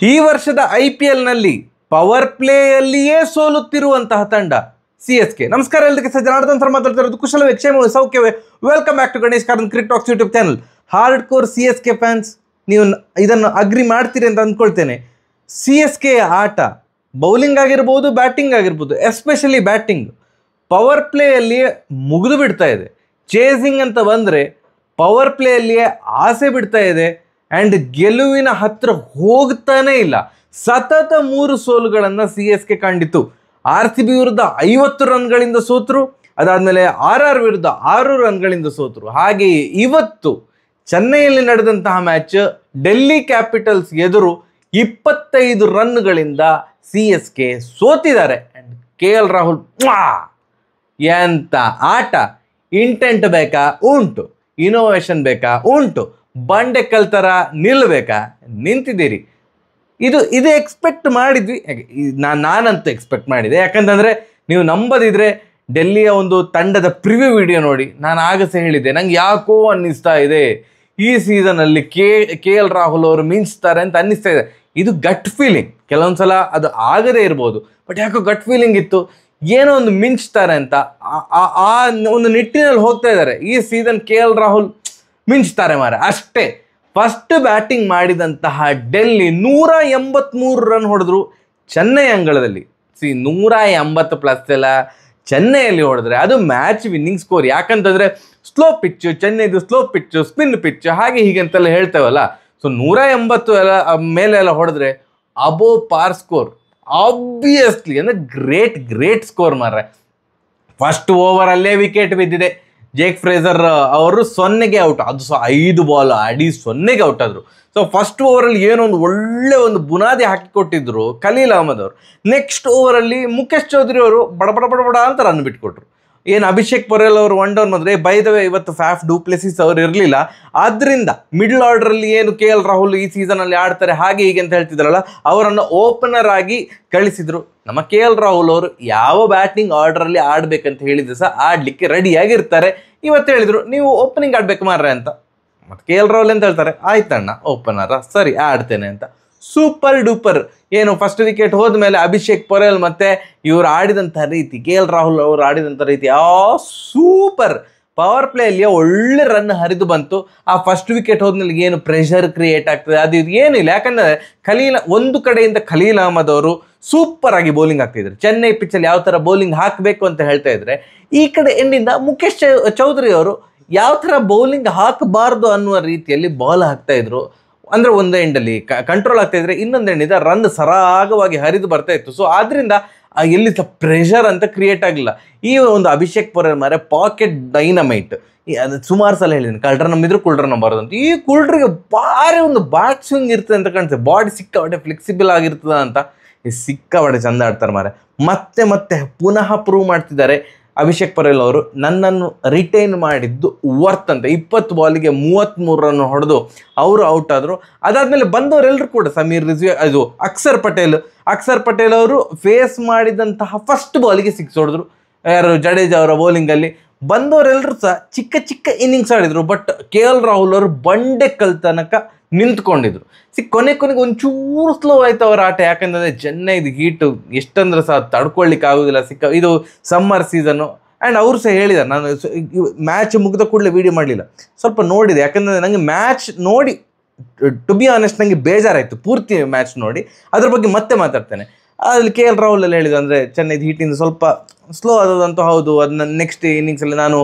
ಈ ವರ್ಷದ IPL ನಲ್ಲಿ ಪವರ್ ಪ್ಲೇಯಲ್ಲಿಯೇ ಸೋಲುತ್ತಿರುವಂತಹ ತಂಡ CSK. ನಮಸ್ಕಾರ ಎಲ್ಲರಿಗೆ, ಜನಾರ್ದನ್ ಸರ್ ಮಾತಾಡ್ತಿರೋದು. ಕುಶಲವೇ, ಕ್ಷೇಮವೇ, ಸೌಖ್ಯವೇ? Welcome back to Ganesh corner cricket talks YouTube channel. Hard core CSK fans, ನೀವು ಇದನ್ನು ಅಗ್ರಿ ಮಾಡ್ತೀರಿ ಅಂತ ಅಂದ್ಕೊಳ್ತೇನೆ. CSK ಆಟ ಬೌಲಿಂಗ್ ಆಗಿರ್ಬೋದು, ಬ್ಯಾಟಿಂಗ್ ಆಗಿರ್ಬೋದು, ಎಸ್ಪೆಷಲಿ ಬ್ಯಾಟಿಂಗ್ ಪವರ್ ಪ್ಲೇಯಲ್ಲಿಯೇ ಮುಗಿದು ಬಿಡ್ತಾ ಇದೆ. ಚೇಸಿಂಗ್ ಅಂತ ಬಂದರೆ ಪವರ್ ಪ್ಲೇಯಲ್ಲಿಯೇ ಆಸೆ ಬಿಡ್ತಾ ಇದೆ ಆ್ಯಂಡ್ ಗೆಲುವಿನ ಹತ್ರ ಹೋಗ್ತಾನೇ ಇಲ್ಲ. ಸತತ 3 ಸೋಲುಗಳನ್ನು CSK ಕಂಡಿತು. RCB ವಿರುದ್ಧ 50 ರನ್ಗಳಿಂದ ಸೋತರು, ಅದಾದಮೇಲೆ RR ವಿರುದ್ಧ 6 ರನ್ಗಳಿಂದ ಸೋತರು. ಹಾಗೆಯೇ ಇವತ್ತು ಚೆನ್ನೈಯಲ್ಲಿ ನಡೆದಂತಹ ಮ್ಯಾಚ್ ಡೆಲ್ಲಿ ಕ್ಯಾಪಿಟಲ್ಸ್ ಎದುರು 25 ರನ್ಗಳಿಂದ CSK ಸೋತಿದ್ದಾರೆ. ಆ್ಯಂಡ್ KL ರಾಹುಲ್ ಎಂತ ಆಟ! ಇಂಟೆಂಟ್ ಬೇಕಾ? ಉಂಟು. ಇನೋವೇಷನ್ ಬೇಕಾ? ಉಂಟು. ಬಂಡೆಕಲ್ ಥರ ನಿಲ್ಲಬೇಕಾ? ನಿಂತಿದ್ದೀರಿ. ಇದು ಎಕ್ಸ್ಪೆಕ್ಟ್ ಮಾಡಿದ್ವಿ. ನಾನಂತೂ ಎಕ್ಸ್ಪೆಕ್ಟ್ ಮಾಡಿದೆ. ಯಾಕಂತಂದರೆ ನೀವು ನಂಬದಿದ್ರೆ ಡೆಲ್ಲಿಯ ಒಂದು ತಂಡದ ಪ್ರಿವ್ಯೂ ವಿಡಿಯೋ ನೋಡಿ. ನಾನು ಆಗ ಸಹ ಹೇಳಿದ್ದೆ, ನಂಗೆ ಯಾಕೋ ಅನ್ನಿಸ್ತಾ ಇದೆ ಈ ಸೀಸನಲ್ಲಿ KL ರಾಹುಲ್ ಅವರು ಮಿಂಚ್ತಾರೆ ಅಂತ ಅನ್ನಿಸ್ತಾ ಇದೆ. ಇದು ಗಟ್ ಫೀಲಿಂಗ್. ಕೆಲವೊಂದು ಸಲ ಅದು ಆಗದೇ ಇರ್ಬೋದು, ಬಟ್ ಯಾಕೋ ಗಟ್ ಫೀಲಿಂಗ್ ಇತ್ತು, ಏನೋ ಒಂದು ಮಿಂಚ್ತಾರೆ ಅಂತ. ಆ ಒಂದು ನಿಟ್ಟಿನಲ್ಲಿ ಹೋಗ್ತಾ ಇದ್ದಾರೆ. ಈ ಸೀಸನ್ KL ರಾಹುಲ್ ಮಿಂಚ್ತಾರೆ ಮಾರ, ಅಷ್ಟೇ. ಫಸ್ಟ್ ಬ್ಯಾಟಿಂಗ್ ಮಾಡಿದಂತಹ ಡೆಲ್ಲಿ 183 ರನ್ ಹೊಡೆದ್ರು ಚೆನ್ನೈ ಅಂಗಳದಲ್ಲಿ. 180+ ಎಲ್ಲ ಚೆನ್ನೈಯಲ್ಲಿ ಹೊಡೆದ್ರೆ ಅದು ಮ್ಯಾಚ್ ವಿನ್ನಿಂಗ್ ಸ್ಕೋರ್. ಯಾಕಂತಂದರೆ ಸ್ಲೋ ಪಿಚ್ಚು, ಚೆನ್ನೈದು ಸ್ಲೋ ಪಿಚ್ಚು, ಸ್ಪಿನ್ ಪಿಚ್ಚು, ಹಾಗೆ ಹೀಗೆ ಅಂತೆಲ್ಲ ಹೇಳ್ತೇವಲ್ಲ. ಸೊ 180 ಎಲ್ಲ ಮೇಲೆಲ್ಲ ಹೊಡೆದ್ರೆ ಅಬೋ ಪಾರ್ ಸ್ಕೋರ್, ಆಬ್ವಿಯಸ್ಲಿ ಅಂದರೆ ಗ್ರೇಟ್ ಸ್ಕೋರ್ ಮಾರ್ರೆ. ಫಸ್ಟ್ ಓವರಲ್ಲೇ ವಿಕೆಟ್ ಬಿದ್ದಿದೆ. ಜೇಕ್ ಫ್ರೇಜರ್ ಅವರು 0ಗೆ ಔಟ್. ಅದು ಸಹ 5 ಬಾಲ್ ಆಡಿ 0ಗೆ ಔಟ್ ಆದರು. ಸೊ ಫಸ್ಟ್ ಓವರಲ್ಲಿ ಏನೋ ಒಂದು ಒಳ್ಳೆ ಒಂದು ಬುನಾದಿ ಹಾಕಿಕೊಟ್ಟಿದ್ರು ಖಲೀಲ್ ಅಹ್ಮದ್ ಅವರು. ನೆಕ್ಸ್ಟ್ ಓವರಲ್ಲಿ ಮುಖೇಶ್ ಚೌಧರಿ ಅವರು ಬಡ ಅಂತ ರನ್ ಬಿಟ್ಕೊಟ್ರು. ಏನು ಅಭಿಷೇಕ್ ಪೊರೆಲ್ ಅವರು 1 ಡೌನ್ ಬಂದರೆ, ಬೈ ದ ವೇ ಇವತ್ತು ಫ್ಯಾಫ್ ಡು ಪ್ಲೆಸಿಸ್ ಅವರು ಇರಲಿಲ್ಲ. ಆದ್ದರಿಂದ ಮಿಡ್ಲ್ ಆರ್ಡ್ರಲ್ಲಿ ಏನು KL ರಾಹುಲ್ ಈ ಸೀಸನಲ್ಲಿ ಆಡ್ತಾರೆ ಹಾಗೆ ಹೀಗೆ ಅಂತ ಹೇಳ್ತಿದ್ರಲ್ಲ, ಅವರನ್ನು ಓಪನರ್ ಆಗಿ ಕಳಿಸಿದ್ರು. ನಮ್ಮ KL ರಾಹುಲ್ ಅವರು ಯಾವ ಬ್ಯಾಟಿಂಗ್ ಆರ್ಡ್ರಲ್ಲಿ ಆಡಬೇಕಂತ ಹೇಳಿದ್ರೆ ಸಹ ಆಡಲಿಕ್ಕೆ ರೆಡಿಯಾಗಿರ್ತಾರೆ. ಇವತ್ತು ಹೇಳಿದರು, ನೀವು ಓಪನಿಂಗ್ ಆಡಬೇಕು ಮಾರ್ರೆ ಅಂತ. ಮತ್ತು KL ರಾಹುಲ್ ಅಂತ ಹೇಳ್ತಾರೆ, ಆಯ್ತಣ್ಣ ಓಪನರ, ಸರಿ ಆಡ್ತೇನೆ ಅಂತ. Super duper. ಏನು ಫಸ್ಟ್ ವಿಕೆಟ್ ಹೋದ್ಮೇಲೆ ಅಭಿಷೇಕ್ ಪೊರೆಲ್ ಮತ್ತು ಇವರು ಆಡಿದಂಥ ರೀತಿ, KL ರಾಹುಲ್ ಅವರು ಆಡಿದಂಥ ರೀತಿ ಸೂಪರ್. ಪವರ್ ಪ್ಲೇಯಲ್ಲಿಯೇ ಒಳ್ಳೆ ರನ್ ಹರಿದು ಬಂತು. ಆ ಫಸ್ಟ್ ವಿಕೆಟ್ ಹೋದ್ಮೇಲೆ ಏನು ಪ್ರೆಷರ್ ಕ್ರಿಯೇಟ್ ಆಗ್ತದೆ ಅದು ಇದು ಏನಿಲ್ಲ. ಯಾಕಂದರೆ ಒಂದು ಕಡೆಯಿಂದ ಖಲೀಲ್ ಅಹ್ಮದ್ ಅವರು ಸೂಪರ್ ಆಗಿ ಬೌಲಿಂಗ್ ಹಾಕ್ತಿದ್ರು. ಚೆನ್ನೈ ಪಿಚ್ಚಲ್ಲಿ ಯಾವ ಥರ ಬೌಲಿಂಗ್ ಹಾಕಬೇಕು ಅಂತ ಹೇಳ್ತಾ ಇದ್ರೆ, ಈ ಕಡೆ ಎಂಡಿಂದ ಮುಖೇಶ್ ಚೌಧರಿ ಅವರು ಯಾವ ಥರ ಬೌಲಿಂಗ್ ಹಾಕಬಾರ್ದು ಅನ್ನುವ ರೀತಿಯಲ್ಲಿ ಬಾಲ್ ಹಾಕ್ತಾಯಿದ್ರು. ಅಂದರೆ ಒಂದು ಎಂಡಲ್ಲಿ ಕಂಟ್ರೋಲ್ ಆಗ್ತಾಯಿದ್ರೆ, ಇನ್ನೊಂದು ಎಂಡಿಂದ ರನ್ ಸರಾಗವಾಗಿ ಹರಿದು ಬರ್ತಾ ಇತ್ತು. ಸೊ ಆದ್ದರಿಂದ ಎಲ್ಲಿ ಸಹ ಪ್ರೆಷರ್ ಅಂತ ಕ್ರಿಯೇಟ್ ಆಗಲಿಲ್ಲ. ಈ ಒಂದು ಅಭಿಷೇಕ್ ಪೊರೆಲ್ ಮಾರೆ ಪಾಕೆಟ್ ಡೈನಮೈಟ್. ಅದು ಸುಮಾರು ಸಲ ಹೇಳಿದ್ದೀನಿ, ಕಳ್ರ ನಂಬಿದ್ರು ಕುಳ್ರ ನಂಬಾರ್ದು ಅಂತ. ಈ ಕುಳ್ರಿಗೆ ಭಾರಿ ಒಂದು ಬ್ಯಾಟ್ ಸ್ವಿಂಗ್ ಇರ್ತದೆ ಅಂತ ಕಾಣ್ತದೆ. ಬಾಡಿ ಸಿಕ್ಕಾಬಟ್ಟೆ ಫ್ಲೆಕ್ಸಿಬಲ್ ಆಗಿರ್ತದ ಅಂತ. ಸಿಕ್ಕಾಬಟ್ಟೆ ಚಂದ ಆಡ್ತಾರೆ ಮಾರೆ. ಮತ್ತೆ ಪುನಃ ಪ್ರೂವ್ ಮಾಡ್ತಿದ್ದಾರೆ ಅಭಿಷೇಕ್ ಪೊರೆಲ್ ಅವರು, ನನ್ನನ್ನು ರಿಟೈನ್ ಮಾಡಿದ್ದು ವರ್ತ್ ಅಂತ. 20 ಬಾಲಿಗೆ 33 ರನ್ ಹೊಡೆದು ಅವರು ಔಟ್ ಆದರು. ಅದಾದಮೇಲೆ ಬಂದವರೆಲ್ಲರೂ ಕೂಡ ಸಮೀರ್ ರಿಜ್ವಿ, ಅದು ಅಕ್ಷರ್ ಪಟೇಲ್ ಅವರು ಫೇಸ್ ಮಾಡಿದಂತಹ ಫಸ್ಟ್ ಬಾಲಿಗೆ 6 ಹೊಡೆದ್ರು. ಯಾರು ಜಡೇಜಾ ಅವರ ಬೌಲಿಂಗಲ್ಲಿ. ಬಂದವರೆಲ್ಲರೂ ಸಹ ಚಿಕ್ಕ ಇನ್ನಿಂಗ್ಸ್ ಆಡಿದರು. ಬಟ್ KL ರಾಹುಲ್ ಅವರು ಬಂಡೆಕಲ್ ತನಕ ನಿಂತ್ಕೊಂಡಿದ್ರು. ಕೊನೆಗೆ ಒಂಚೂರು ಸ್ಲೋ ಆಯಿತು ಅವರ ಆಟ. ಯಾಕಂದರೆ ಚೆನ್ನೈದು ಹೀಟು ಎಷ್ಟಂದ್ರೆ ಸಹ ತಡ್ಕೊಳ್ಳಿಕ್ಕೆ ಆಗೋದಿಲ್ಲ. ಇದು ಸಮ್ಮರ್ ಸೀಸನ್ನು. ಆ್ಯಂಡ್ ಅವರು ಸಹ ಹೇಳಿದ್ದಾರೆ, ನಾನು ಮ್ಯಾಚ್ ಮುಗಿದ ಕೂಡಲೇ ವೀಡಿಯೋ ಮಾಡಲಿಲ್ಲ, ಸ್ವಲ್ಪ ನೋಡಿದೆ. ಯಾಕಂದರೆ ನನಗೆ ಮ್ಯಾಚ್ ನೋಡಿ ಟು ಬಿ ಆನೆಸ್ಟ್ ನನಗೆ ಬೇಜಾರಾಯಿತು. ಪೂರ್ತಿ ಮ್ಯಾಚ್ ನೋಡಿ ಅದ್ರ ಬಗ್ಗೆ ಮತ್ತೆ ಮಾತಾಡ್ತೇನೆ. ಅಲ್ಲಿ KL ರಾಹುಲ್ ಎಲ್ಲ ಹೇಳಿದ್ರು, ಅಂದರೆ ಚೆನ್ನೈದು ಹೀಟಿಂದ ಸ್ವಲ್ಪ ಸ್ಲೋ ಆದದಂತೂ ಹೌದು, ಅದನ್ನ ನೆಕ್ಸ್ಟ್ ಇನ್ನಿಂಗ್ಸಲ್ಲಿ ನಾನು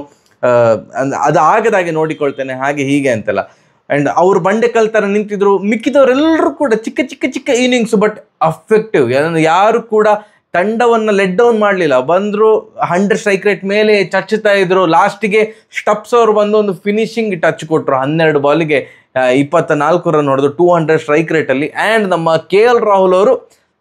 ಅದು ಆಗದಾಗೆ ನೋಡಿಕೊಳ್ತೇನೆ, ಹಾಗೆ ಹೀಗೆ ಅಂತೆಲ್ಲ. ಆ್ಯಂಡ್ ಅವರು ಬಂಡೆಕಲ್ ಥರ ನಿಂತಿದ್ರು. ಮಿಕ್ಕಿದವರೆಲ್ಲರೂ ಕೂಡ ಚಿಕ್ಕ ಇನ್ನಿಂಗ್ಸು, ಬಟ್ ಅಫೆಕ್ಟಿವ್. ಯಾರು ಕೂಡ ತಂಡವನ್ನು ಲೆಟ್ ಡೌನ್ ಮಾಡಲಿಲ್ಲ. ಬಂದರು 100 ಸ್ಟ್ರೈಕ್ ರೇಟ್ ಮೇಲೆ ಚಚ್ಚುತ್ತಾ ಇದ್ರು. ಲಾಸ್ಟಿಗೆ ಸ್ಟಪ್ಸ್ ಅವರು ಬಂದು ಒಂದು ಫಿನಿಶಿಂಗ್ ಟಚ್ ಕೊಟ್ಟರು. 12 ಬಾಲಿಗೆ 24 ರನ್ ಹೊಡೆದು 200 ಸ್ಟ್ರೈಕ್ ರೇಟಲ್ಲಿ. ಆ್ಯಂಡ್ ನಮ್ಮ KL ರಾಹುಲ್ ಅವರು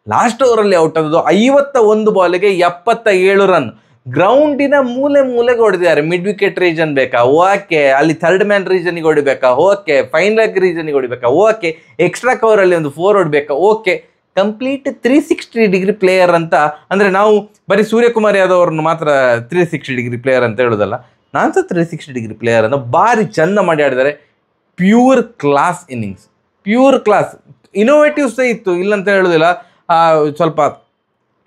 ಲಾಸ್ಟ್ ಓವರಲ್ಲಿ ಔಟ್ ಆದದ್ದು. 51 ಬಾಲಿಗೆ 77 ರನ್. ಗ್ರೌಂಡಿನ ಮೂಲೆಗೆ ಹೊಡೆದಿದ್ದಾರೆ. ಮಿಡ್ ವಿಕೆಟ್ ರೀಜನ್ ಬೇಕಾ? ಓಕೆ. ಅಲ್ಲಿ ಥರ್ಡ್ ಮ್ಯಾನ್ ರೀಜನಿಗೆ ಹೊಡಿಬೇಕಾ? ಓಕೆ. ಫೈನ್ ಲೆಗ್ ರೀಜನಿಗೆ ಹೊಡಿಬೇಕಾ? ಓಕೆ. ಎಕ್ಸ್ಟ್ರಾ ಕವರಲ್ಲಿ ಒಂದು 4 ಹೊಡಬೇಕಾ? ಓಕೆ. ಕಂಪ್ಲೀಟ್ 360 ಡಿಗ್ರಿ ಪ್ಲೇಯರ್ ಅಂತ. ಅಂದರೆ ನಾವು ಬರೀ ಸೂರ್ಯಕುಮಾರ್ ಯಾದವ್ ಅವ್ರನ್ನ ಮಾತ್ರ 360 ಡಿಗ್ರಿ ಪ್ಲೇಯರ್ ಅಂತ ಹೇಳೋದಲ್ಲ, ನಾನು ಸಹ 360 ಡಿಗ್ರಿ ಪ್ಲೇಯರ್ ಅಂತ ಭಾರಿ ಚೆಂದ ಮಾಡಿ ಆಡಿದ್ದಾರೆ. Pure class innings, pure class. Innovatives ಇತ್ತು, ಇಲ್ಲಂತ ಹೇಳೋದಿಲ್ಲ. ಸ್ವಲ್ಪ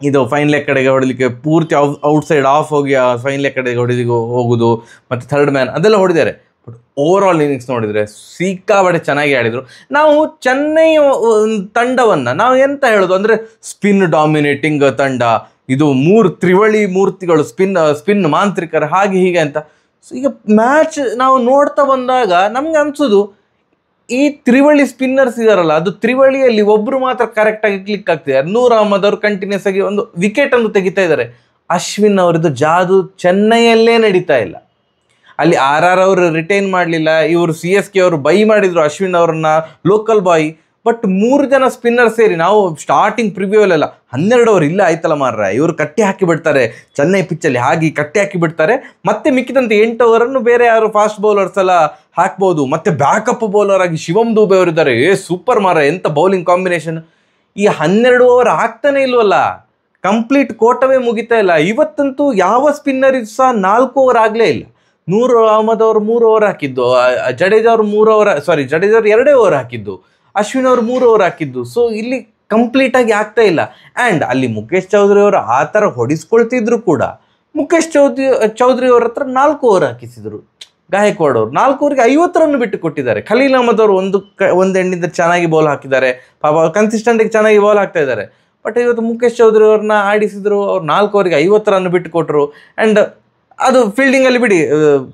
ಇದು ಫೈನ್ ಲೆಗ್ ಕಡೆಗೆ ಹೊಡಲಿಕ್ಕೆ ಪೂರ್ತಿ ಔಟ್ಸೈಡ್ ಆಫ್ ಹೋಗಿ ಫೈನ್ ಲೆಗ್ ಕಡೆಗೆ ಹೋಗೋದು, ಮತ್ತು ಥರ್ಡ್ ಮ್ಯಾನ್ ಅದೆಲ್ಲ ಹೊಡಿದ್ದಾರೆ. ಬಟ್ ಓವರ್ ಆಲ್ ಇನ್ನಿಂಗ್ಸ್ ನೋಡಿದರೆ ಸಿಕ್ಕಾಬಟ್ಟೆ ಚೆನ್ನಾಗಿ ಆಡಿದರು. ನಾವು ಚೆನ್ನೈ ತಂಡವನ್ನು ನಾವು ಎಂತ ಹೇಳೋದು ಅಂದರೆ ಸ್ಪಿನ್ ಡಾಮಿನೇಟಿಂಗ್ ತಂಡ, ಇದು 3 ತ್ರಿವಳಿ ಮೂರ್ತಿಗಳು, ಸ್ಪಿನ್ ಮಾಂತ್ರಿಕರು, ಹಾಗೆ ಹೀಗೆ ಅಂತ. ಸೊ ಈಗ ಮ್ಯಾಚ್ ನಾವು ನೋಡ್ತಾ ಬಂದಾಗ ನಮ್ಗೆ ಅನ್ಸೋದು ಈ ತ್ರಿವಳಿ ಸ್ಪಿನ್ನರ್ಸ್ ಇದಾರಲ್ಲ, ಅದು ತ್ರಿವಳಿಯಲ್ಲಿ ಒಬ್ಬರು ಮಾತ್ರ ಕರೆಕ್ಟಾಗಿ ಕ್ಲಿಕ್ ಆಗ್ತಿದ್ದಾರೆ. ನೂರ್ ಅಹ್ಮದ್ ಅವರು ಕಂಟಿನ್ಯೂಸ್ ಆಗಿ ಒಂದು ವಿಕೆಟನ್ನು ತೆಗಿತಾ ಇದ್ದಾರೆ. ಅಶ್ವಿನ್ ಅವರದ್ದು ಜಾದು ಚೆನ್ನೈಯಲ್ಲೇ ನಡೀತಾ ಇಲ್ಲ. ಅಲ್ಲಿ RR ಅವರು ರಿಟೈನ್ ಮಾಡಲಿಲ್ಲ, ಇವರು CSK ಅವರು ಬೈ ಮಾಡಿದರು ಅಶ್ವಿನ್ ಅವರನ್ನ, ಲೋಕಲ್ ಬಾಯ್. ಬಟ್ 3 ಜನ ಸ್ಪಿನ್ನರ್ ಸೇರಿ ನಾವು ಸ್ಟಾರ್ಟಿಂಗ್ ಪ್ರಿವ್ಯೂಲೆಲ್ಲ 12 ಓವರ್ ಇಲ್ಲ ಆಯ್ತಲ್ಲ ಮಾರ್ರೆ, ಇವರು ಕಟ್ಟಿ ಹಾಕಿ ಬಿಡ್ತಾರೆ ಚೆನ್ನೈ ಪಿಚ್ಚಲ್ಲಿ, ಹಾಗೆ ಕಟ್ಟಿ ಹಾಕಿ ಬಿಡ್ತಾರೆ. ಮತ್ತೆ ಮಿಕ್ಕಿದಂತೆ 8 ಓವರನ್ನು ಬೇರೆ ಯಾರು ಫಾಸ್ಟ್ ಬೌಲರ್ಸ್ ಎಲ್ಲ ಹಾಕ್ಬೋದು. ಮತ್ತೆ ಬ್ಯಾಕಪ್ ಬೌಲರ್ ಆಗಿ ಶಿವಮ್ ದೂಬೆ ಅವರಿದ್ದಾರೆ. ಸೂಪರ್ ಮಾರ, ಎಂತ ಬೌಲಿಂಗ್ ಕಾಂಬಿನೇಷನ್. ಈ 12 ಓವರ್ ಆಗ್ತಾನೆ ಇಲ್ವಲ್ಲ, ಕಂಪ್ಲೀಟ್ ಕೋಟವೇ ಮುಗಿತಾ ಇಲ್ಲ. ಇವತ್ತಂತೂ ಯಾವ ಸ್ಪಿನ್ನರ್ ಸಹ 4 ಓವರ್ ಆಗಲೇ ಇಲ್ಲ. ನೂರ್ ಅಹ್ಮದ್ ಅವರು 3 ಓವರ್ ಹಾಕಿದ್ದು, ಜಡೇಜಾ ಅವರು 2 ಓವರ್ ಹಾಕಿದ್ದು, ಅಶ್ವಿನ್ ಅವರು 3 ಓವರ್ ಹಾಕಿದ್ದು. ಸೊ ಇಲ್ಲಿ ಕಂಪ್ಲೀಟಾಗಿ ಆಗ್ತಾ ಇಲ್ಲ. ಆ್ಯಂಡ್ ಅಲ್ಲಿ ಮುಖೇಶ್ ಚೌಧರಿ ಅವರು ಆ ಥರ ಹೊಡಿಸ್ಕೊಳ್ತಿದ್ರು ಕೂಡ ಮುಖೇಶ್ ಚೌಧರಿ ಅವ್ರ ಹತ್ರ 4 ಓವರ್ ಹಾಕಿಸಿದ್ರು. ಗಾಯಕ್ವಾಡ್ ಅವರು 4 ಓವರ್ಗೆ 50 ರನ್ ಬಿಟ್ಟು ಕೊಟ್ಟಿದ್ದಾರೆ. ಖಲೀಲ್ ಅಹ್ಮದ್ ಅವರು ಒಂದು ಎಂಡಿಂದ ಚೆನ್ನಾಗಿ ಬಾಲ್ ಹಾಕಿದ್ದಾರೆ, ಪಾಪ ಕನ್ಸಿಸ್ಟೆಂಟಾಗಿ ಚೆನ್ನಾಗಿ ಬಾಲ್ ಹಾಕ್ತಾ ಇದ್ದಾರೆ. ಬಟ್ ಇವತ್ತು ಮುಖೇಶ್ ಚೌಧರಿ ಅವ್ರನ್ನ ಆಡಿಸಿದ್ರು, ಅವ್ರು 4 ಓವರ್ಗೆ 50 ರನ್ ಬಿಟ್ಟು ಕೊಟ್ಟರು. ಆ್ಯಂಡ್ ಅದು ಫೀಲ್ಡಿಂಗಲ್ಲಿ ಬಿಡಿ,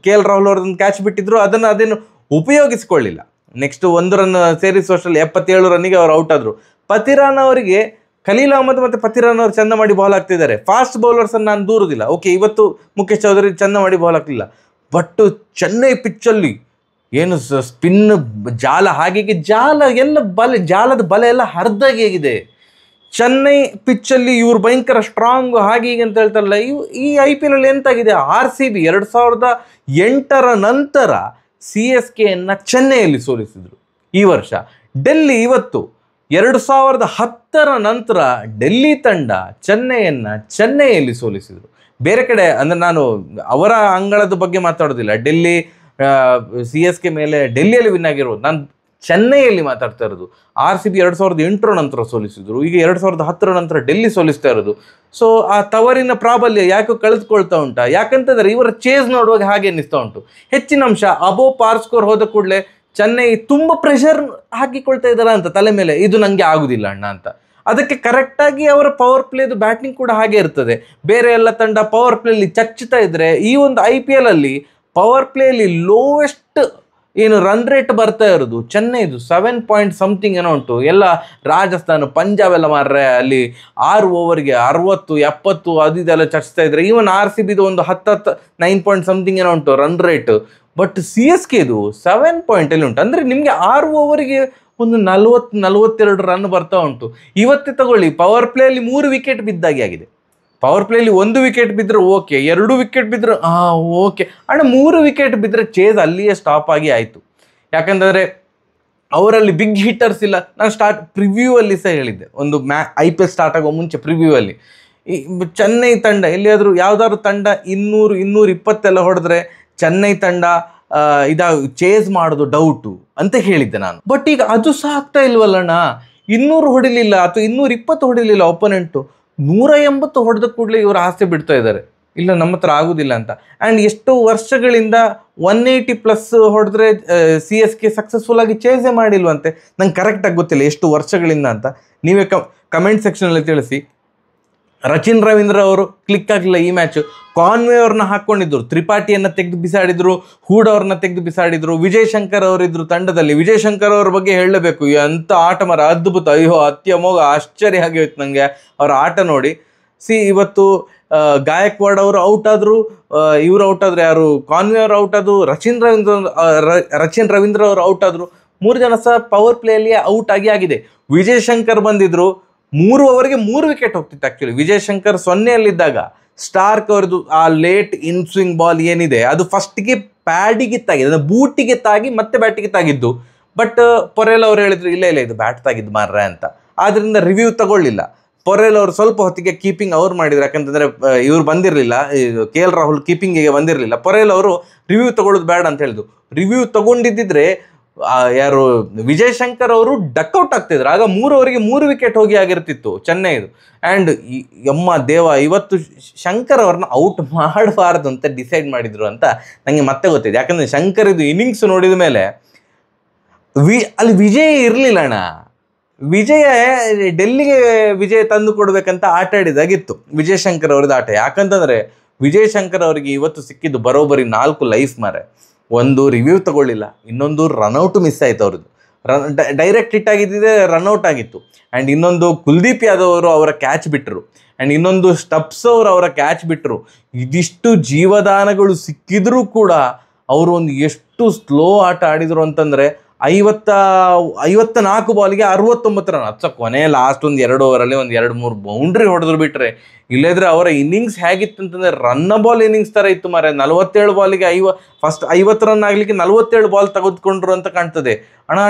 KL ರಾಹುಲ್ ಅವ್ರದ್ದೊಂದು ಕ್ಯಾಚ್ ಬಿಟ್ಟಿದ್ರು, ಅದೇನು ಉಪಯೋಗಿಸ್ಕೊಳ್ಳಿಲ್ಲ. ನೆಕ್ಸ್ಟ್ 1 ರನ್ ಸೇರಿಸುವಷ್ಟರಲ್ಲಿ 77 ರನ್ನಿಗೆ ಅವ್ರು ಔಟ್ ಆದರು. ಪತಿರಾನ್ ಅವರಿಗೆ ಖಲೀಲ್ ಅಹ್ಮದ್ ಮತ್ತು ಪತಿರಾನ್ ಅವರು ಚೆಂದ ಮಾಡಿ ಬಾಲ್ ಹಾಕ್ತಿದ್ದಾರೆ. ಫಾಸ್ಟ್ ಬೌಲರ್ಸನ್ನು ನಾನು ದೂರುದಿಲ್ಲ, ಓಕೆ ಇವತ್ತು ಮುಖೇಶ್ ಚೌಧರಿ ಚೆಂದ ಮಾಡಿ ಬಾಲ್ ಹಾಕಲಿಲ್ಲ. ಬಟ್ ಚೆನ್ನೈ ಪಿಚ್ಚಲ್ಲಿ ಏನು ಸ್ಪಿನ್ ಜಾಲ, ಹಾಗೆ ಜಾಲದ ಬಲೆ ಎಲ್ಲ ಹರಿದಾಗಿ ಆಗಿದೆ. ಚೆನ್ನೈ ಪಿಚ್ಚಲ್ಲಿ ಇವರು ಭಯಂಕರ ಸ್ಟ್ರಾಂಗ್ ಹಾಗೆ ಹೀಗೆ ಅಂತ ಹೇಳ್ತಾರಲ್ಲ. ಈ IPL ಅಲ್ಲಿ ಎಂತಾಗಿದೆ, RCB 2008ರ ನಂತರ CSKಯನ್ನು ಚೆನ್ನೈಯಲ್ಲಿ ಸೋಲಿಸಿದರು ಈ ವರ್ಷ. ಡೆಲ್ಲಿ ಇವತ್ತು 2010ರ ನಂತರ ಡೆಲ್ಲಿ ತಂಡ ಚೆನ್ನೈಯಲ್ಲಿ ಸೋಲಿಸಿದರು. ಬೇರೆ ಕಡೆ ಅಂದರೆ ನಾನು ಅವರ ಅಂಗಳದ ಬಗ್ಗೆ ಮಾತಾಡೋದಿಲ್ಲ, ಡೆಲ್ಲಿ CSK ಮೇಲೆ ಡೆಲ್ಲಿಯಲ್ಲಿ ವಿನ್ ಆಗಿರೋದು, ನಾನು ಚೆನ್ನೈಯಲ್ಲಿ ಮಾತಾಡ್ತಾ ಇರೋದು. RCB 2008ರ ನಂತರ ಸೋಲಿಸಿದ್ರು, ಈಗ 2010ರ ನಂತರ ಡೆಲ್ಲಿ ಸೋಲಿಸ್ತಾ ಇರೋದು. ಸೊ ಆ ತವರಿನ ಪ್ರಾಬಲ್ಯ ಯಾಕೆ ಕಳೆದುಕೊಳ್ತಾ ಉಂಟಾ? ಯಾಕಂತಂದರೆ ಇವರ ಚೇಸ್ ನೋಡುವಾಗ ಹಾಗೆ ಅನ್ನಿಸ್ತಾ ಉಂಟು. ಹೆಚ್ಚಿನ ಅಂಶ ಅಬೋ ಪಾರ್ ಸ್ಕೋರ್ ಹೋದ ಕೂಡಲೇ ಚೆನ್ನೈ ತುಂಬ ಪ್ರೆಷರ್ ಹಾಕಿಕೊಳ್ತಾ ಇದ್ದಾರಾ ಅಂತ ತಲೆ ಮೇಲೆ, ಇದು ನನಗೆ ಆಗುದಿಲ್ಲ ಅಣ್ಣ ಅಂತ. ಅದಕ್ಕೆ ಕರೆಕ್ಟಾಗಿ ಅವರ ಪವರ್ ಪ್ಲೇದು ಬ್ಯಾಟಿಂಗ್ ಕೂಡ ಹಾಗೆ ಇರ್ತದೆ. ಬೇರೆ ಎಲ್ಲ ತಂಡ ಪವರ್ ಪ್ಲೇಲಿ ಚಚ್ಚುತ್ತಾ ಇದ್ದರೆ, ಈ ಒಂದು IPL ಅಲ್ಲಿ ಪವರ್ ಪ್ಲೇಲಿ ಲೋವೆಸ್ಟ್ ಏನು ರನ್ ರೇಟ್ ಬರ್ತಾ ಇರೋದು ಚೆನ್ನೈದು 7 ಪಾಯಿಂಟ್ ಸಮಥಿಂಗ್ ಏನೋ ಉಂಟು. ಎಲ್ಲ ರಾಜಸ್ಥಾನ, ಪಂಜಾಬ್ ಎಲ್ಲ ಮಾರ್ರೆ ಅಲ್ಲಿ 6 ಓವರ್ಗೆ 60 70 ಅದೆಲ್ಲ ಚಚ್ತಾ ಇದ್ರೆ. ಈವನ್ RCBದು ಒಂದು 9 ಪಾಯಿಂಟ್ ಸಮಥಿಂಗ್ ಏನೋ ಉಂಟು ರನ್ ರೇಟ್. ಬಟ್ CSKದು 7 ಪಾಯಿಂಟಲ್ಲಿ ಉಂಟು. ಅಂದರೆ ನಿಮಗೆ 6 ಓವರಿಗೆ ಒಂದು 40-42 ರನ್ ಬರ್ತಾ ಉಂಟು. ಇವತ್ತೇ ತಗೊಳ್ಳಿ, ಪವರ್ ಪ್ಲೇಯಲ್ಲಿ 3 ವಿಕೆಟ್ ಬಿದ್ದಾಗಿ ಆಗಿದೆ. ಪವರ್ ಪ್ಲೇಲಿ 1 ವಿಕೆಟ್ ಬಿದ್ದರೆ ಓಕೆ, 2 ವಿಕೆಟ್ ಬಿದ್ದರೆ ಓಕೆ ಅಣ್ಣ, 3 ವಿಕೆಟ್ ಬಿದ್ದರೆ ಚೇಸ್ ಅಲ್ಲಿಯೇ ಸ್ಟಾಪ್ ಆಗಿ ಆಯಿತು. ಯಾಕಂತಂದರೆ ಅವರಲ್ಲಿ ಬಿಗ್ ಹಿಟ್ಟರ್ಸ್ ಇಲ್ಲ. ನಾನು ಪ್ರಿವ್ಯೂ ಅಲ್ಲಿ ಸಹ ಹೇಳಿದ್ದೆ, ಒಂದು IPL ಸ್ಟಾರ್ಟ್ ಆಗೋ ಮುಂಚೆ ಪ್ರಿವ್ಯೂ ಅಲ್ಲಿ ಈ ಚೆನ್ನೈ ತಂಡ ಎಲ್ಲಿಯಾದರೂ ಯಾವುದಾದ್ರು ತಂಡ 200-220 ಎಲ್ಲ ಹೊಡೆದ್ರೆ ಚೆನ್ನೈ ತಂಡ ಚೇಸ್ ಮಾಡೋದು ಡೌಟು ಅಂತ ಹೇಳಿದ್ದೆ ನಾನು. ಬಟ್ ಈಗ ಅದು ಸಹ ಆಗ್ತಾ ಇಲ್ವಲ್ಲಣ್ಣ. 200 ಹೊಡಿಲಿಲ್ಲ ಅಥವಾ 220 ಹೊಡಿಲಿಲ್ಲ ಒಪೋನೆಂಟು, 180 ಹೊಡೆದ ಕೂಡಲೇ ಇವರು ಆಸೆ ಬಿಡ್ತಾ ಇದ್ದಾರೆ, ಇಲ್ಲ ನಮ್ಮ ಹತ್ರ ಆಗೋದಿಲ್ಲ ಅಂತ. ಆ್ಯಂಡ್ ಎಷ್ಟು ವರ್ಷಗಳಿಂದ 180+ ಹೊಡೆದ್ರೆ CSK ಸಕ್ಸಸ್ಫುಲ್ ಆಗಿ ಚೇಸೇ ಮಾಡಿಲ್ವಂತೆ. ನಂಗೆ ಕರೆಕ್ಟಾಗಿ ಗೊತ್ತಿಲ್ಲ ಎಷ್ಟು ವರ್ಷಗಳಿಂದ ಅಂತ. ನೀವೇ ಕಮೆಂಟ್ ಸೆಕ್ಷನಲ್ಲಿ ತಿಳಿಸಿ. ರಚಿನ್ ರವೀಂದ್ರ ಅವರು ಕ್ಲಿಕ್ ಆಗಲಿಲ್ಲ ಈ ಮ್ಯಾಚು. ಕಾನ್ವೆ ಅವ್ರನ್ನ ಹಾಕ್ಕೊಂಡಿದ್ರು, ತ್ರಿಪಾಠಿಯನ್ನು ತೆಗೆದು ಬಿಸಾಡಿದ್ರು, ಹೂಡ್ ಅವ್ರನ್ನ ತೆಗೆದು ಬಿಸಾಡಿದ್ರು. ವಿಜಯ್ ಶಂಕರ್ ಅವರಿದ್ರು ತಂಡದಲ್ಲಿ. ವಿಜಯ್ ಶಂಕರ್ ಅವ್ರ ಬಗ್ಗೆ ಹೇಳಲೇಬೇಕು, ಎಂಥ ಆಟ ಮರ, ಅದ್ಭುತ, ಅಯ್ಯೋ ಅತ್ಯಮೋಘ, ಆಶ್ಚರ್ಯ ಆಗಿ ಹೋಯ್ತು ನನಗೆ ಅವರ ಆಟ ನೋಡಿ. ಇವತ್ತು ಗಾಯಕ್ವಾಡ್ ಅವರು ಔಟ್ ಆದರು, ಇವರು ಔಟ್ ಆದರು, ಯಾರು ಕಾನ್ವೆ ಅವರು ಔಟ್ ಆದರು, ರಚಿನ್ ರವೀಂದ್ರ ಅವರು ಔಟ್ ಆದರು. 3 ಜನ ಸಹ ಪವರ್ ಪ್ಲೇಯಲ್ಲಿ ಔಟ್ ಆಗಿದೆ. ವಿಜಯ್ ಶಂಕರ್ ಬಂದಿದ್ರು, 3 ಓವರ್ಗೆ 3 ವಿಕೆಟ್ ಹೋಗ್ತಿತ್ತು. ಆ್ಯಕ್ಚುಲಿ ವಿಜಯ್ ಶಂಕರ್ 0ಯಲ್ಲಿದ್ದಾಗ ಸ್ಟಾರ್ಕ್ ಅವ್ರದ್ದು ಆ ಲೇಟ್ ಇನ್ ಸ್ವಿಂಗ್ ಬಾಲ್ ಏನಿದೆ ಅದು ಫಸ್ಟಿಗೆ ಪ್ಯಾಡಿಗೆ ತಾಗಿದೆ, ಅಂದರೆ ಬೂಟಿಗೆ ತಾಗಿ ಮತ್ತೆ ಬ್ಯಾಟಿಗೆ ತಾಗಿದ್ದು. ಬಟ್ ಪೊರೆಲ್ ಅವರು ಹೇಳಿದ್ರು ಇಲ್ಲ ಇದು ಬ್ಯಾಟ್ ತಾಗಿದ್ದು ಮಾರ್ರೆ ಅಂತ. ಆದ್ದರಿಂದ ರಿವ್ಯೂ ತಗೊಳ್ಳಿಲ್ಲ. ಪೊರೆಲ್ ಅವರು ಸ್ವಲ್ಪ ಹೊತ್ತಿಗೆ ಕೀಪಿಂಗ್ ಅವ್ರು ಮಾಡಿದ್ರು, ಯಾಕಂತಂದರೆ ಇವ್ರು ಬಂದಿರಲಿಲ್ಲ, KL ರಾಹುಲ್ ಕೀಪಿಂಗಿಗೆ ಬಂದಿರಲಿಲ್ಲ. ಪೊರೆಲ್ ಅವರು ರಿವ್ಯೂ ತಗೊಳ್ಳೋದು ಬೇಡ ಅಂತ ಹೇಳಿದ್ರು. ರಿವ್ಯೂ ತಗೊಂಡಿದ್ದಿದ್ರೆ ಯಾರು ವಿಜಯ್ ಶಂಕರ್ ಅವರು ಡಕ್ಔಟ್ ಆಗ್ತಿದ್ರು. ಆಗ 3 ಓವರಿಗೆ 3 ವಿಕೆಟ್ ಹೋಗಿ ಆಗಿರ್ತಿತ್ತು ಚೆನ್ನೈದು. ಆ್ಯಂಡ್ ಯಮ್ಮ ದೇವ, ಇವತ್ತು ಶಂಕರ್ ಅವ್ರನ್ನ ಔಟ್ ಮಾಡಬಾರ್ದು ಅಂತ ಡಿಸೈಡ್ ಮಾಡಿದ್ರು ಅಂತ ನನಗೆ ಮತ್ತೆ ಗೊತ್ತಿದೆ. ಯಾಕಂದರೆ ಶಂಕರ್ ಇದು ಇನ್ನಿಂಗ್ಸ್ ನೋಡಿದ ಮೇಲೆ ಅಲ್ಲಿ ವಿಜಯ್ ಇರಲಿಲ್ಲ ಅಣ್ಣ. ವಿಜಯ ಡೆಲ್ಲಿಗೆ ವಿಜಯ್ ತಂದು ಕೊಡ್ಬೇಕಂತ ಆಟ ಆಡಿದಾಗಿತ್ತು ವಿಜಯ್ ಶಂಕರ್ ಅವ್ರದ್ದು ಆಟ. ಯಾಕಂತಂದರೆ ವಿಜಯ್ ಶಂಕರ್ ಅವರಿಗೆ ಇವತ್ತು ಸಿಕ್ಕಿದ್ದು ಬರೋಬ್ಬರಿ 4 ಲೈಫ್ ಮಾರೆ. ಒಂದು ರಿವ್ಯೂ ತಗೊಳ್ಳಿಲ್ಲ, ಇನ್ನೊಂದು ರನ್ಔಟ್ ಮಿಸ್ ಆಯಿತು ಅವ್ರದ್ದು. ಡೈರೆಕ್ಟ್ ಹಿಟ್ ಆಗಿದ್ದಿದೆ, ರನ್ಔಟ್ ಆಗಿತ್ತು. ಆ್ಯಂಡ್ ಇನ್ನೊಂದು ಕುಲ್ದೀಪ್ ಯಾದವ್ ಅವರು ಅವರ ಕ್ಯಾಚ್ ಬಿಟ್ಟರು. ಆ್ಯಂಡ್ ಇನ್ನೊಂದು ಸ್ಟಬ್ಸ್ ಅವರು ಅವರ ಕ್ಯಾಚ್ ಬಿಟ್ಟರು. ಇದಿಷ್ಟು ಜೀವದಾನಗಳು ಸಿಕ್ಕಿದ್ರೂ ಕೂಡ ಅವರು ಒಂದು ಎಷ್ಟು ಸ್ಲೋ ಆಟ ಆಡಿದರು ಅಂತಂದರೆ 54 ಬಾಲಿಗೆ 69 ರನ್. ಅಚ್ಚ ಕೊನೆ ಲಾಸ್ಟ್ ಒಂದು 2 ಓವರಲ್ಲಿ ಒಂದು 2-3 ಬೌಂಡ್ರಿ ಹೊಡೆದ್ರು ಬಿಟ್ಟರೆ, ಇಲ್ಲದ್ರೆ ಅವರ ಇನ್ನಿಂಗ್ಸ್ ಹೇಗಿತ್ತು ಅಂತಂದರೆ ರನ್ನಬಾಲ್ ಇನ್ನಿಂಗ್ಸ್ ಥರ ಇತ್ತು ಮಾರೆ. 47 ಬಾಲಿಗೆ ಫಸ್ಟ್ 50 ರನ್ ಆಗಲಿಕ್ಕೆ 47 ಬಾಲ್ ತೆಗೆದುಕೊಂಡ್ರು ಅಂತ ಕಾಣ್ತದೆ ಅಣ್ಣ.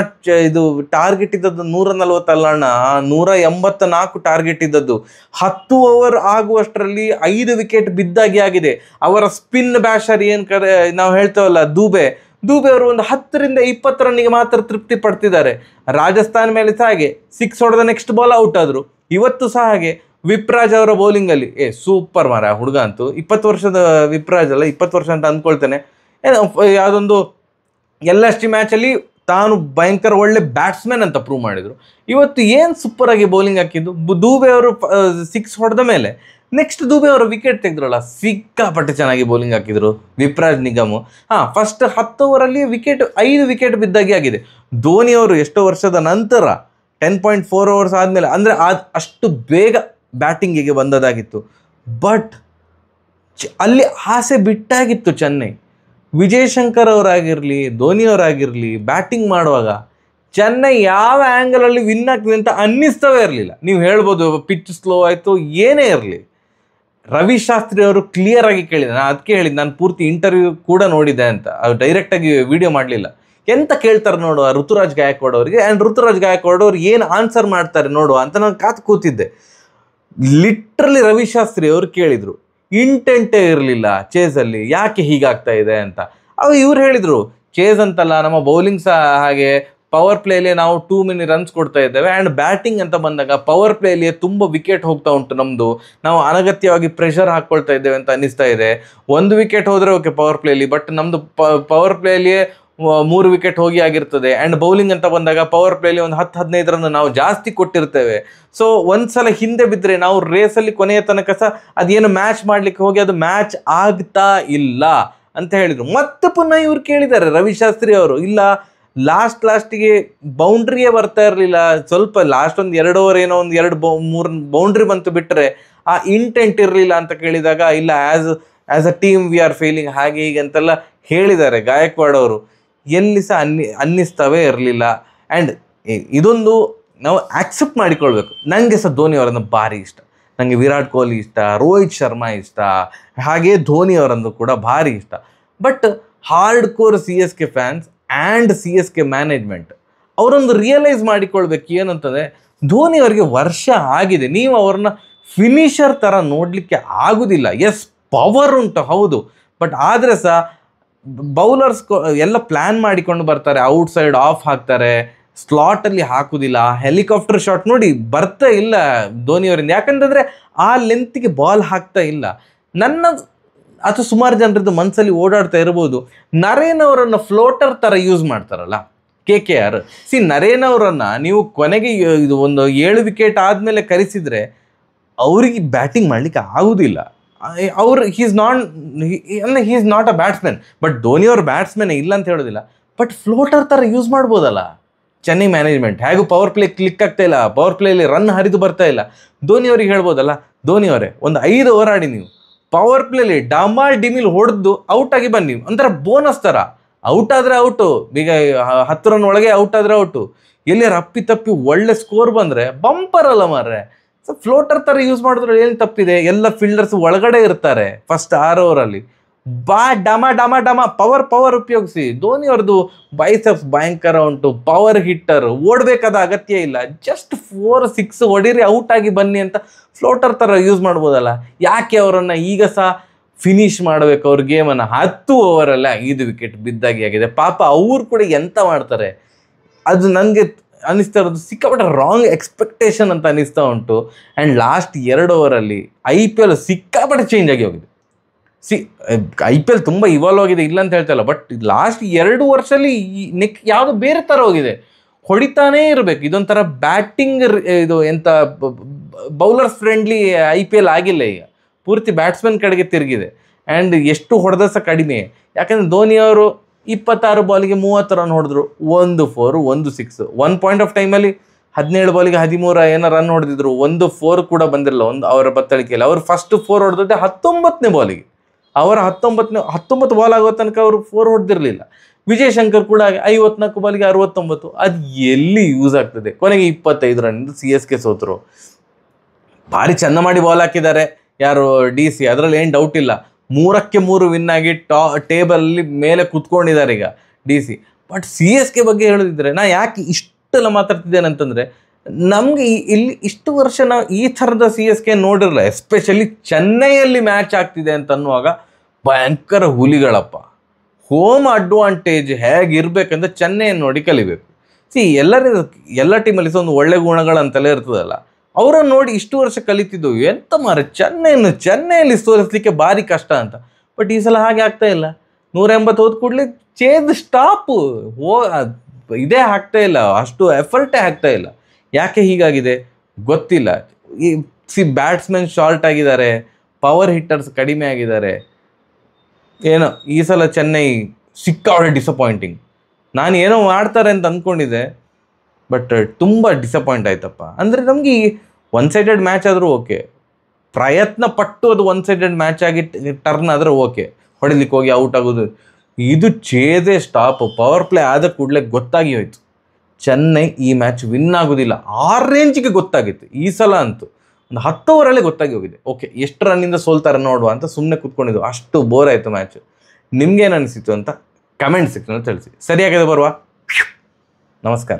ಇದು ಟಾರ್ಗೆಟ್ ಇದ್ದದ್ದು 140 ಅಲ್ಲ ಅಣ್ಣ, 184 ಟಾರ್ಗೆಟ್ ಇದ್ದದ್ದು. 10 ಓವರ್ ಆಗುವಷ್ಟರಲ್ಲಿ 5 ವಿಕೆಟ್ ಬಿದ್ದಾಗಿ ಆಗಿದೆ. ಅವರ ಸ್ಪಿನ್ ಬ್ಯಾಷರ್ ನಾವು ಹೇಳ್ತೇವಲ್ಲ ದೂಬೆ ಅವರು ಒಂದು 10ರಿಂದ 20 ರನ್ನಿಗೆ ಮಾತ್ರ ತೃಪ್ತಿ ಪಡ್ತಿದ್ದಾರೆ. ರಾಜಸ್ಥಾನ್ ಮೇಲೆ ಸಹ ಹಾಗೆ 6 ಹೊಡೆದ ನೆಕ್ಸ್ಟ್ ಬಾಲ್ ಔಟ್ ಆದರು. ಇವತ್ತು ಸಹ ಹಾಗೆ ವಿಪ್ರಾಜ್ ಅವರ ಬೌಲಿಂಗಲ್ಲಿ ಸೂಪರ್ ಮಾರ ಹುಡುಗ ಅಂತೂ. 20 ವರ್ಷದ ವಿಪ್ರಾಜ್ ಅಲ್ಲ, 20 ವರ್ಷ ಅಂತ ಅಂದ್ಕೊಳ್ತೇನೆ. ಯಾವುದೊಂದು LST ಮ್ಯಾಚಲ್ಲಿ ತಾನು ಭಯಂಕರ ಒಳ್ಳೆ ಬ್ಯಾಟ್ಸ್ಮನ್ ಅಂತ ಪ್ರೂವ್ ಮಾಡಿದರು. ಇವತ್ತು ಏನು ಸೂಪರಾಗಿ ಬೌಲಿಂಗ್ ಹಾಕಿದ್ದು. ದೂಬೆ ಅವರು 6 ಹೊಡೆದ ಮೇಲೆ ನೆಕ್ಸ್ಟ್ ದೂಬೆ ಅವರು ವಿಕೆಟ್ ತೆಗೆದ್ರಲ್ಲ, ಸಿಕ್ಕಾಪಟ್ಟೆ ಚೆನ್ನಾಗಿ ಬೌಲಿಂಗ್ ಹಾಕಿದ್ರು ವಿಪ್ರಾಜ್ ನಿಗಮ್. ಫಸ್ಟ್ 10 ಓವರಲ್ಲಿ 5 ವಿಕೆಟ್ ಬಿದ್ದಾಗಿ ಆಗಿದೆ. ಧೋನಿ ಅವರು ಎಷ್ಟೋ ವರ್ಷದ ನಂತರ 10.4 ಓವರ್ಸ್ ಆದಮೇಲೆ, ಅಂದರೆ ಅಷ್ಟು ಬೇಗ ಬ್ಯಾಟಿಂಗಿಗೆ ಬಂದದಾಗಿತ್ತು. ಬಟ್ ಅಲ್ಲಿ ಆಸೆ ಬಿಟ್ಟಾಗಿತ್ತು ಚೆನ್ನೈ. ವಿಜಯ್ ಶಂಕರ್ ಅವರಾಗಿರಲಿ, ಧೋನಿ ಅವರಾಗಿರಲಿ, ಬ್ಯಾಟಿಂಗ್ ಮಾಡುವಾಗ ಚೆನ್ನೈ ಯಾವ ಆ್ಯಂಗಲಲ್ಲಿ ವಿನ್ ಆಗ್ತದೆ ಅಂತ ಅನ್ನಿಸ್ತವೇ ಇರಲಿಲ್ಲ. ನೀವು ಹೇಳ್ಬೋದು ಪಿಚ್ ಸ್ಲೋ ಆಯಿತು, ಏನೇ ಇರಲಿ. ರವಿಶಾಸ್ತ್ರಿ ಅವರು ಕ್ಲಿಯರ್ ಆಗಿ ಕೇಳಿದೆ, ನಾನು ಅದಕ್ಕೆ ಹೇಳಿದ್ದು, ನಾನು ಪೂರ್ತಿ ಇಂಟರ್ವ್ಯೂ ಕೂಡ ನೋಡಿದ್ದೆ ಅಂತ, ಅದು ಡೈರೆಕ್ಟಾಗಿ ವಿಡಿಯೋ ಮಾಡಲಿಲ್ಲ. ಎಂತ ಕೇಳ್ತಾರೆ ನೋಡುವ ಋತುರಾಜ್ ಗಾಯಕ್ವಾಡ್ ಅವರಿಗೆ. ಆ್ಯಂಡ್ ಋತುರಾಜ್ ಗಾಯಕ್ವಾಡ್ ಅವ್ರು ಏನು ಆನ್ಸರ್ ಮಾಡ್ತಾರೆ ನೋಡುವ ಅಂತ ನಾನು ಕಾತು ಕೂತಿದ್ದೆ. ಲಿಟ್ರಲಿ ರವಿಶಾಸ್ತ್ರಿ ಅವರು ಕೇಳಿದರು, ಇಂಟೆಂಟೇ ಇರಲಿಲ್ಲ ಚೇಸಲ್ಲಿ, ಯಾಕೆ ಹೀಗಾಗ್ತಾ ಇದೆ ಅಂತ. ಇವ್ರು ಹೇಳಿದರು, ಚೇಸ್ ಅಂತಲ್ಲ, ನಮ್ಮ ಬೌಲಿಂಗ್ ಸಹ ಹಾಗೆ, ಪವರ್ ಪ್ಲೇಲಿ ನಾವು 2 ಮಿನಿ ರನ್ಸ್ ಕೊಡ್ತಾ ಇದ್ದೇವೆ. ಆ್ಯಂಡ್ ಬ್ಯಾಟಿಂಗ್ ಅಂತ ಬಂದಾಗ ಪವರ್ ಪ್ಲೇಲಿಯೇ ತುಂಬ ವಿಕೆಟ್ ಹೋಗ್ತಾ ಉಂಟು ನಮ್ಮದು, ನಾವು ಅನಗತ್ಯವಾಗಿ ಪ್ರೆಷರ್ ಹಾಕ್ಕೊಳ್ತಾ ಇದ್ದೇವೆ ಅಂತ ಅನ್ನಿಸ್ತಾ ಇದೆ. 1 ವಿಕೆಟ್ ಹೋದರೆ ಓಕೆ ಪವರ್ ಪ್ಲೇಲಿ, ಬಟ್ ನಮ್ಮದು ಪವರ್ ಪ್ಲೇಲಿಯೇ 3 ವಿಕೆಟ್ ಹೋಗಿ ಆಗಿರ್ತದೆ. ಆ್ಯಂಡ್ ಬೌಲಿಂಗ್ ಅಂತ ಬಂದಾಗ ಪವರ್ ಪ್ಲೇಲಿ ಒಂದು 10-15 ರನ್ ನಾವು ಜಾಸ್ತಿ ಕೊಟ್ಟಿರ್ತೇವೆ. ಸೊ ಒಂದ್ಸಲ ಹಿಂದೆ ಬಿದ್ದರೆ ನಾವು ರೇಸಲ್ಲಿ ಕೊನೆಯ ತನಕ ಸಹ ಅದೇನು ಮ್ಯಾಚ್ ಮಾಡಲಿಕ್ಕೆ ಹೋಗಿ ಅದು ಮ್ಯಾಚ್ ಆಗ್ತಾ ಇಲ್ಲ ಅಂತ ಹೇಳಿದರು. ಮತ್ತೆ ಪುನಃ ಇವ್ರು ಕೇಳಿದ್ದಾರೆ ರವಿಶಾಸ್ತ್ರಿ ಅವರು, ಇಲ್ಲ ಲಾಸ್ಟಿಗೆ ಬೌಂಡ್ರಿಯೇ ಬರ್ತಾ ಇರಲಿಲ್ಲ, ಸ್ವಲ್ಪ ಲಾಸ್ಟ್ ಒಂದು 2 ಓವರ್ ಏನೋ ಒಂದು 2-3 ಬೌಂಡ್ರಿ ಬಂತು ಬಿಟ್ಟರೆ ಆ ಇಂಟೆಂಟ್ ಇರಲಿಲ್ಲ ಅಂತ ಕೇಳಿದಾಗ, ಇಲ್ಲ as a team we are failing ಹಾಗೆ ಹೀಗೆ ಅಂತೆಲ್ಲ ಹೇಳಿದ್ದಾರೆ ಗಾಯಕ್ವಾಡ್ ಅವರು. ಎಲ್ಲಿ ಸಹ ಅನ್ನಿಸ್ತವೇ ಇರಲಿಲ್ಲ. ಆ್ಯಂಡ್ ಇದೊಂದು ನಾವು ಆಕ್ಸೆಪ್ಟ್ ಮಾಡಿಕೊಳ್ಬೇಕು. ನನಗೆ ಸಹ ಧೋನಿ ಅವರನ್ನು ಭಾರಿ ಇಷ್ಟ, ನನಗೆ ವಿರಾಟ್ ಕೊಹ್ಲಿ ಇಷ್ಟ, ರೋಹಿತ್ ಶರ್ಮಾ ಇಷ್ಟ, ಹಾಗೆ ಧೋನಿ ಅವರನ್ನು ಕೂಡ ಭಾರಿ ಇಷ್ಟ. But hard core CSK fans and CSK management ಅವರೊಂದು ರಿಯಲೈಸ್ ಮಾಡಿಕೊಳ್ಬೇಕು ಏನಂತಂದರೆ, ಧೋನಿ ಅವರಿಗೆ ವರ್ಷ ಆಗಿದೆ, ನೀವು ಅವ್ರನ್ನ ಫಿನಿಷರ್ ಥರ ನೋಡಲಿಕ್ಕೆ ಆಗೋದಿಲ್ಲ. ಎಸ್ ಪವರ್ ಉಂಟು ಹೌದು, ಬಟ್ ಆದರೆ ಸಹ ಬೌಲರ್ಸ್ ಎಲ್ಲ ಪ್ಲ್ಯಾನ್ ಮಾಡಿಕೊಂಡು ಬರ್ತಾರೆ, ಔಟ್ಸೈಡ್ ಆಫ್ ಹಾಕ್ತಾರೆ, ಸ್ಲಾಟಲ್ಲಿ ಹಾಕೋದಿಲ್ಲ, ಹೆಲಿಕಾಪ್ಟರ್ ಶಾಟ್ ನೋಡಿ ಬರ್ತಾ ಇಲ್ಲ ಧೋನಿಯವರಿಂದ. ಯಾಕಂತಂದರೆ ಆ ಲೆಂತ್ಗೆ ಬಾಲ್ ಹಾಕ್ತಾ ಇಲ್ಲ. ಅಥವಾ ಸುಮಾರು ಜನರದ್ದು ಮನಸ್ಸಲ್ಲಿ ಓಡಾಡ್ತಾ ಇರ್ಬೋದು, ನರೇನ್ ಅವರನ್ನು ಫ್ಲೋಟರ್ ಥರ ಯೂಸ್ ಮಾಡ್ತಾರಲ್ಲ KKR. ನರೇನ್ ಅವರನ್ನು ನೀವು ಕೊನೆಗೆ ಇದು ಒಂದು 7 ವಿಕೆಟ್ ಆದಮೇಲೆ ಕರೆಸಿದರೆ ಅವರಿಗೆ ಬ್ಯಾಟಿಂಗ್ ಮಾಡಲಿಕ್ಕೆ ಆಗೋದಿಲ್ಲ. He is not a batsman. But Dhoni ಅವ್ರ ಬ್ಯಾಟ್ಸ್ಮನ್ ಇಲ್ಲ ಅಂತ ಹೇಳೋದಿಲ್ಲ, ಬಟ್ ಫ್ಲೋಟರ್ ಥರ ಯೂಸ್ ಮಾಡ್ಬೋದಲ್ಲ ಚೆನ್ನೈ ಮ್ಯಾನೇಜ್ಮೆಂಟ್. ಹೇಗೂ ಪವರ್ ಪ್ಲೇ ಕ್ಲಿಕ್ ಆಗ್ತಾ ಇಲ್ಲ, ಪವರ್ ಪ್ಲೇಲಿ ರನ್ ಹರಿದು ಬರ್ತಾ ಇಲ್ಲ. ಧೋನಿ ಅವ್ರಿಗೆ ಹೇಳ್ಬೋದಲ್ಲ, ಧೋನಿ ಅವರೇ ಒಂದು 5 ಓವರ್ ಆಡಿ, ನೀವು ಪವರ್ ಪ್ಲೇಲಿ ಡಮಾಲ್ ಡಿಮಿಲ್ ಹೊಡೆದು ಔಟ್ ಆಗಿ ಬನ್ನಿ, ಒಂಥರ ಬೋನಸ್ ಥರ. ಔಟ್ ಆದರೆ ಔಟು, ಈಗ 10 ರನ್ ಒಳಗೆ ಔಟ್ ಆದರೆ ಔಟು. ಎಲ್ಲಿ ತಪ್ಪಿ ಒಳ್ಳೆ ಸ್ಕೋರ್ ಬಂದರೆ ಬಂಪರ್ ಅಲ್ಲ ಮಾರ್ರೆ. ಸೊ ಫ್ಲೋಟರ್ ಥರ ಯೂಸ್ ಮಾಡಿದ್ರೆ ಏನು ತಪ್ಪಿದೆ? ಎಲ್ಲ ಫೀಲ್ಡರ್ಸ್ ಒಳಗಡೆ ಇರ್ತಾರೆ ಫಸ್ಟ್ 6 ಓವರಲ್ಲಿ. ಡಮ ಪವರ್ ಉಪಯೋಗಿಸಿ. ಧೋನಿ ಅವ್ರದ್ದು ಬೈಸೆಪ್ಸ್ ಭಯಂಕರ ಉಂಟು, ಪವರ್ ಹಿಟ್ಟರ್, ಓಡಬೇಕಾದ ಅಗತ್ಯ ಇಲ್ಲ, ಜಸ್ಟ್ 4-6 ಹೊಡೀರಿ ಔಟ್ ಆಗಿ ಬನ್ನಿ ಅಂತ ಫ್ಲೋಟರ್ ಥರ ಯೂಸ್ ಮಾಡ್ಬೋದಲ್ಲ. ಯಾಕೆ ಅವರನ್ನು ಈಗ ಸಹ ಫಿನಿಶ್ ಮಾಡಬೇಕು ಅವ್ರ ಗೇಮನ್ನು. 10 ಓವರಲ್ಲೇ 5 ವಿಕೆಟ್ ಬಿದ್ದಾಗಿ ಆಗಿದೆ. ಪಾಪ ಅವ್ರು ಕೂಡ ಎಂತ ಮಾಡ್ತಾರೆ ಅದು ನನಗೆ ಅನ್ನಿಸ್ತಾ ಇರೋದು ಸಿಕ್ಕಾಪಟ್ಟೆ ರಾಂಗ್ ಎಕ್ಸ್ಪೆಕ್ಟೇಷನ್ ಅಂತ ಅನ್ನಿಸ್ತಾ ಉಂಟು. ಆ್ಯಂಡ್ ಲಾಸ್ಟ್ 2 ಓವರಲ್ಲಿ IPL ಸಿಕ್ಕಾಪಟ್ಟೆ ಚೇಂಜ್ ಆಗಿ ಹೋಗಿದೆ. IPL ತುಂಬ ಇವಾಲ್ವ್ ಆಗಿದೆ, ಇಲ್ಲ ಅಂತ ಹೇಳ್ತಾ ಇಲ್ಲ, ಬಟ್ ಲಾಸ್ಟ್ 2 ವರ್ಷದಲ್ಲಿ ಯಾವುದೋ ಬೇರೆ ಥರ ಹೋಗಿದೆ. ಹೊಡಿತಾನೇ ಇರಬೇಕು. ಇದೊಂಥರ ಬ್ಯಾಟಿಂಗ್, ಇದು ಎಂಥ ಬೌಲರ್ಸ್ ಫ್ರೆಂಡ್ಲಿ IPL ಆಗಿಲ್ಲ ಈಗ. ಪೂರ್ತಿ ಬ್ಯಾಟ್ಸ್ಮನ್ ಕಡೆಗೆ ತಿರುಗಿದೆ. ಆ್ಯಂಡ್ ಎಷ್ಟು ಹೊಡೆದ ಸಹ ಕಡಿಮೆ. ಯಾಕಂದರೆ ಧೋನಿ ಅವರು 26 ಬಾಲಿಗೆ 30 ರನ್ ಹೊಡೆದ್ರು. 1 4 1 6. ಒನ್ ಪಾಯಿಂಟ್ ಆಫ್ ಟೈಮಲ್ಲಿ 17 ಬಾಲಿಗೆ 13 ಏನೋ ರನ್ ಹೊಡೆದಿದ್ರು. 1 4 ಕೂಡ ಬಂದಿರಲಿಲ್ಲ ಅವರ ಬತ್ತಳಿಕೆಯಲ್ಲಿ. ಅವರು ಫಸ್ಟ್ 4 ಹೊಡೆದದ್ದೇ 19ನೇ ಬಾಲಿಗೆ. ಅವರ 19 ಬಾಲ್ ಆಗೋ ತನಕ ಅವರು 4 ಹೊಡೆದಿರಲಿಲ್ಲ. ವಿಜಯ್ ಶಂಕರ್ ಕೂಡ 54 ಬಾಲಿಗೆ 69. ಅದು ಎಲ್ಲಿ ಯೂಸ್ ಆಗ್ತದೆ? ಕೊನೆಗೆ 25 ರನ್ನಿಂದ CSK ಸೋತರು. ಭಾರಿ ಚೆಂದ ಮಾಡಿ ಬಾಲ್ ಹಾಕಿದ್ದಾರೆ ಯಾರು DC, ಅದರಲ್ಲಿ ಏನು ಡೌಟ್ ಇಲ್ಲ. 3ಕ್ಕೆ 3 ವಿನ್ ಆಗಿ ಟೇಬಲಲ್ಲಿ ಮೇಲೆ ಕುತ್ಕೊಂಡಿದ್ದಾರೆ ಈಗ DC. ಬಟ್ CSK ಬಗ್ಗೆ ಹೇಳೋದಿದ್ರೆ, ನಾ ಯಾಕೆ ಇಷ್ಟೆಲ್ಲ ಮಾತಾಡ್ತಿದ್ದೇನೆ ಅಂತಂದರೆ, ನಮಗೆ ಇಲ್ಲಿ ಇಷ್ಟು ವರ್ಷ ನಾವು ಈ ಥರದ CSK ನೋಡಿರಲ್ಲ. ಎಸ್ಪೆಷಲಿ ಚೆನ್ನೈಯಲ್ಲಿ ಮ್ಯಾಚ್ ಆಗ್ತಿದೆ ಅಂತ ಅನ್ನುವಾಗ ಭಯಂಕರ ಹುಲಿಗಳಪ್ಪ. ಹೋಮ್ ಅಡ್ವಾಂಟೇಜ್ ಹೇಗಿರ್ಬೇಕಂದ್ರೆ ಚೆನ್ನೈಯನ್ನು ನೋಡಿ ಕಲಿಬೇಕು. ಎಲ್ಲ ಟೀಮಲ್ಲಿ ಒಂದು ಒಳ್ಳೆ ಗುಣಗಳಂತೆಲ್ಲ ಇರ್ತದಲ್ಲ, ಅವರನ್ನು ನೋಡಿ ಇಷ್ಟು ವರ್ಷ ಕಲಿತಿದ್ದವು. ಎಂತ ಮಾರೆ, ಚೆನ್ನೈಯಲ್ಲಿ ಸೋಲಿಸಲಿಕ್ಕೆ ಭಾರಿ ಕಷ್ಟ ಅಂತ. ಬಟ್ ಈ ಸಲ ಹಾಗೆ ಆಗ್ತಾ ಇಲ್ಲ. 180 ಹೋದ ಕೂಡಲೇ ಚೇಂಜ್ ಸ್ಟಾಪು ಇದೇ ಆಗ್ತಾ ಇಲ್ಲ, ಅಷ್ಟು ಎಫರ್ಟೇ ಆಗ್ತಾ ಇಲ್ಲ. ಯಾಕೆ ಹೀಗಾಗಿದೆ ಗೊತ್ತಿಲ್ಲ. ಬ್ಯಾಟ್ಸ್ಮನ್ ಶಾರ್ಟ್ ಆಗಿದ್ದಾರೆ, ಪವರ್ ಹಿಟ್ಟರ್ಸ್ ಕಡಿಮೆ ಆಗಿದ್ದಾರೆ. ಏನೋ ಈ ಸಲ ಚೆನ್ನೈ ಸಿಕ್ಕಾಪಟ್ಟೆ ಡಿಸಪಾಯಿಂಟಿಂಗ್. ನಾನು ಏನೋ ಮಾಡ್ತಾರೆ ಅಂತ ಅಂದ್ಕೊಂಡಿದ್ದೆ, ಬಟ್ ತುಂಬ ಡಿಸಪಾಯಿಂಟ್ ಆಯ್ತಪ್ಪ. ಅಂದರೆ ನಮಗೆ ಒನ್ ಸೈಡೆಡ್ ಮ್ಯಾಚ್ ಆದರೂ ಓಕೆ, ಪ್ರಯತ್ನ ಪಟ್ಟು ಅದು ಒನ್ ಸೈಡೆಡ್ ಮ್ಯಾಚ್ ಆಗಿ ಟರ್ನ್ ಆದರೆ ಓಕೆ, ಹೊಡಿಲಿಕ್ಕೆ ಹೋಗಿ ಔಟ್ ಆಗೋದು. ಇದು ಚೇದೇ ಸ್ಟಾಪ್. ಪವರ್ ಪ್ಲೇ ಆದ ಕೂಡಲೇ ಗೊತ್ತಾಗಿ ಹೋಯ್ತು ಚೆನ್ನೈ ಈ ಮ್ಯಾಚ್ ವಿನ್ ಆಗೋದಿಲ್ಲ. ಆ ರೇಂಜಿಗೆ ಗೊತ್ತಾಗಿತ್ತು. ಈ ಸಲ ಅಂತೂ ಒಂದು 10 ಓವರಲ್ಲೇ ಗೊತ್ತಾಗಿ ಹೋಗಿದೆ. ಓಕೆ, ಎಷ್ಟು ರನ್ನಿಂದ ಸೋಲ್ತಾರೆ ನೋಡುವ ಅಂತ ಸುಮ್ಮನೆ ಕೂತ್ಕೊಂಡಿದ್ದು. ಅಷ್ಟು ಬೋರ್ ಆಯಿತು ಮ್ಯಾಚ್. ನಿಮ್ಗೇನು ಅನಿಸಿತು ಅಂತ ಕಮೆಂಟ್ ಸೆಕ್ಷನಲ್ಲಿ ತಿಳಿಸಿ. ಸರಿಯಾಗಿದೆ ಬರುವ. ನಮಸ್ಕಾರ.